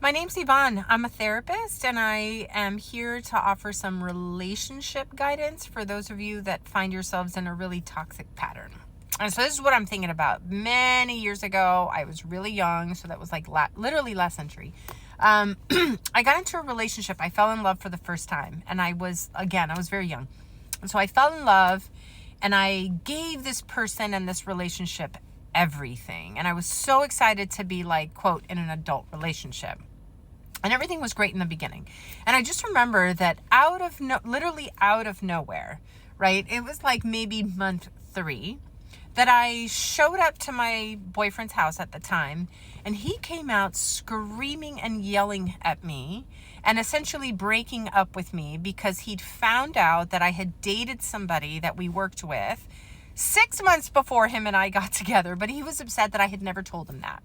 My name's Yvonne. I'm a therapist and I am here to offer some relationship guidance for those of you that find yourselves in a really toxic pattern. And so this is what I'm thinking about. Many years ago, I was really young, so that was like literally last century. I got into a relationship. I fell in love for the first time, and I was very young. And so I fell in love and I gave this person and this relationship everything. And I was so excited to be like, quote, in an adult relationship. And everything was great in the beginning. And I just remember that literally out of nowhere, right? It was like maybe month 3 that I showed up to my boyfriend's house at the time, and he came out screaming and yelling at me and essentially breaking up with me because he'd found out that I had dated somebody that we worked with 6 months before him and I got together, but he was upset that I had never told him that.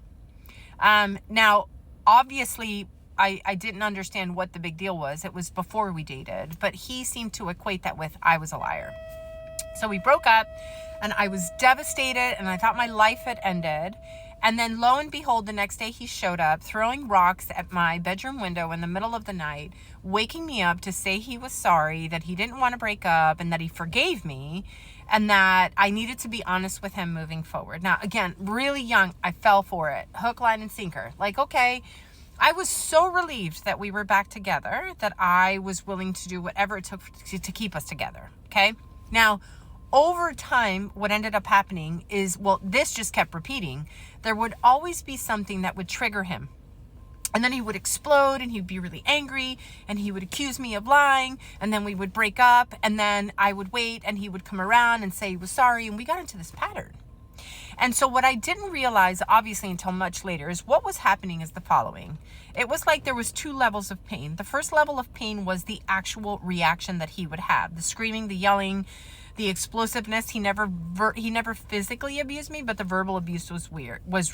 Now, obviously, I didn't understand what the big deal was. It was before we dated, but he seemed to equate that with I was a liar. So we broke up and I was devastated and I thought my life had ended. And then lo and behold, the next day he showed up throwing rocks at my bedroom window in the middle of the night, waking me up to say he was sorry, that he didn't want to break up and that he forgave me and that I needed to be honest with him moving forward. Now, again, really young, I fell for it. Hook, line, and sinker. Like, okay. I was so relieved that we were back together that I was willing to do whatever it took to keep us together. Okay. Now, over time, what ended up happening is, this just kept repeating. There would always be something that would trigger him. And then he would explode and he'd be really angry and he would accuse me of lying. And then we would break up and then I would wait and he would come around and say he was sorry. And we got into this pattern. And so what I didn't realize, obviously, until much later is what was happening is the following. It was like there was 2 levels of pain. The first level of pain was the actual reaction that he would have. The screaming, the yelling, the explosiveness. He never physically abused me, but the verbal abuse was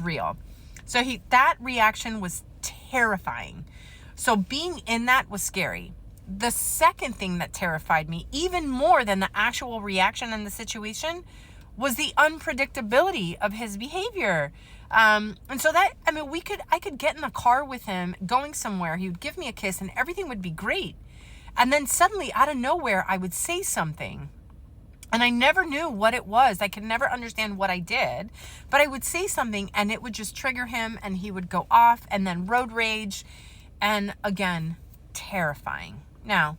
real. So that reaction was terrifying. So being in that was scary. The second thing that terrified me, even more than the actual reaction in the situation, was the unpredictability of his behavior. And so I could get in the car with him going somewhere. He would give me a kiss and everything would be great. And then suddenly out of nowhere, I would say something. And I never knew what it was. I could never understand what I did, but I would say something and it would just trigger him and he would go off and then road rage. And again, terrifying. Now,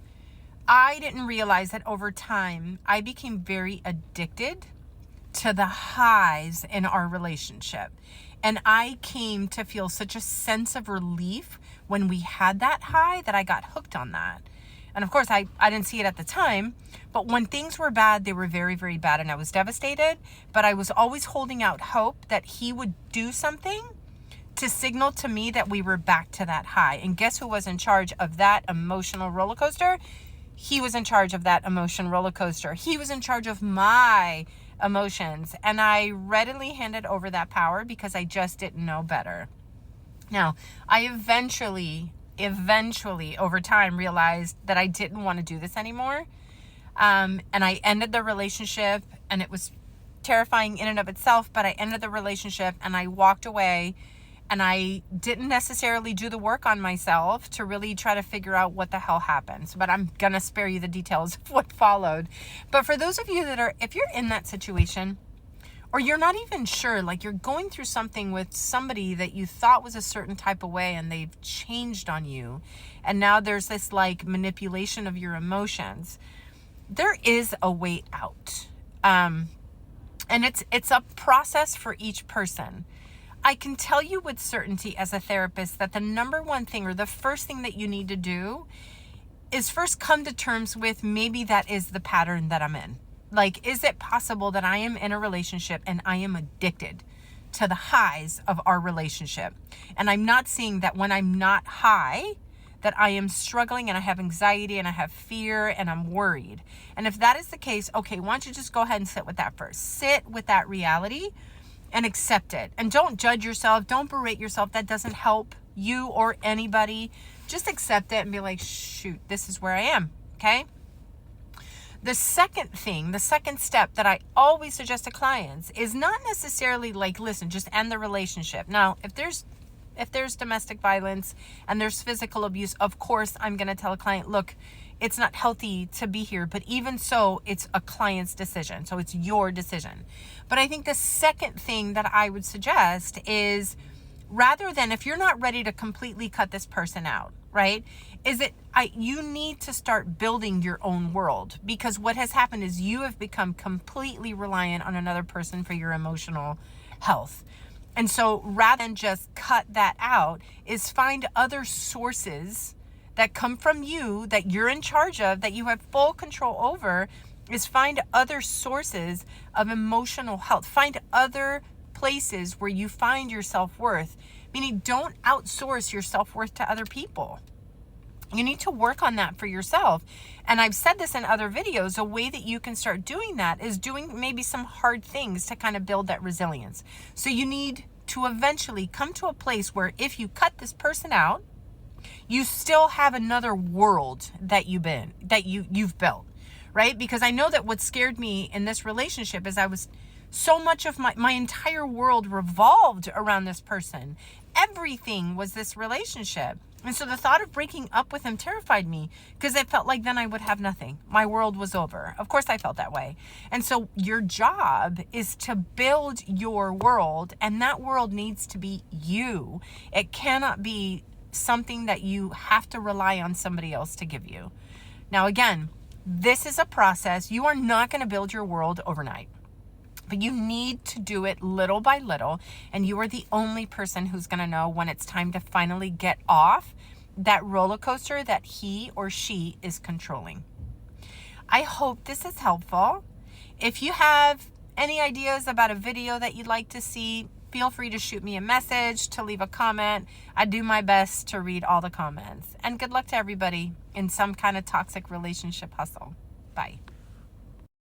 I didn't realize that over time, I became very addicted to the highs in our relationship. And I came to feel such a sense of relief when we had that high that I got hooked on that. And of course, I didn't see it at the time, but when things were bad, they were very, very bad. And I was devastated, but I was always holding out hope that he would do something to signal to me that we were back to that high. And guess who was in charge of that emotional roller coaster? He was in charge of that emotion roller coaster. He was in charge of my emotions. And I readily handed over that power because I just didn't know better. Now, I eventually over time realized that I didn't want to do this anymore. And I ended the relationship and it was terrifying in and of itself, but I ended the relationship and I walked away and I didn't necessarily do the work on myself to really try to figure out what the hell happened. But I'm going to spare you the details of what followed. But for those of you if you're in that situation, or you're not even sure, like you're going through something with somebody that you thought was a certain type of way and they've changed on you, and now there's this like manipulation of your emotions, there is a way out. And it's a process for each person. I can tell you with certainty as a therapist that the number one thing or the first thing that you need to do is first come to terms with maybe that is the pattern that I'm in. Like, is it possible that I am in a relationship and I am addicted to the highs of our relationship? And I'm not seeing that when I'm not high, that I am struggling and I have anxiety and I have fear and I'm worried. And if that is the case, okay, why don't you just go ahead and sit with that first. Sit with that reality and accept it. And don't judge yourself. Don't berate yourself. That doesn't help you or anybody. Just accept it and be like, shoot, this is where I am. Okay? The second step that I always suggest to clients is not necessarily like, listen, just end the relationship. Now, if If there's domestic violence and there's physical abuse, of course, I'm going to tell a client, look, it's not healthy to be here. But even so, it's a client's decision. So it's your decision. But I think the second thing that I would suggest is, rather than, if you're not ready to completely cut this person out, right, you need to start building your own world, because what has happened is you have become completely reliant on another person for your emotional health. And so rather than just cut that out, is find other sources that come from you, that you're in charge of, that you have full control over, is find other sources of emotional health. Find other places where you find your self-worth, meaning don't outsource your self-worth to other people. You need to work on that for yourself. And I've said this in other videos, a way that you can start doing that is doing maybe some hard things to kind of build that resilience. So you need to eventually come to a place where if you cut this person out, you still have another world that you've built, right? Because I know that what scared me in this relationship is so much of my entire world revolved around this person. Everything was this relationship. And so the thought of breaking up with him terrified me, because it felt like then I would have nothing. My world was over. Of course I felt that way. And so your job is to build your world, and that world needs to be you. It cannot be something that you have to rely on somebody else to give you. Now, again, this is a process. You are not going to build your world overnight. But you need to do it little by little, and you are the only person who's going to know when it's time to finally get off that roller coaster that he or she is controlling. I hope this is helpful. If you have any ideas about a video that you'd like to see, feel free to shoot me a message, to leave a comment. I do my best to read all the comments. And good luck to everybody in some kind of toxic relationship hustle. Bye.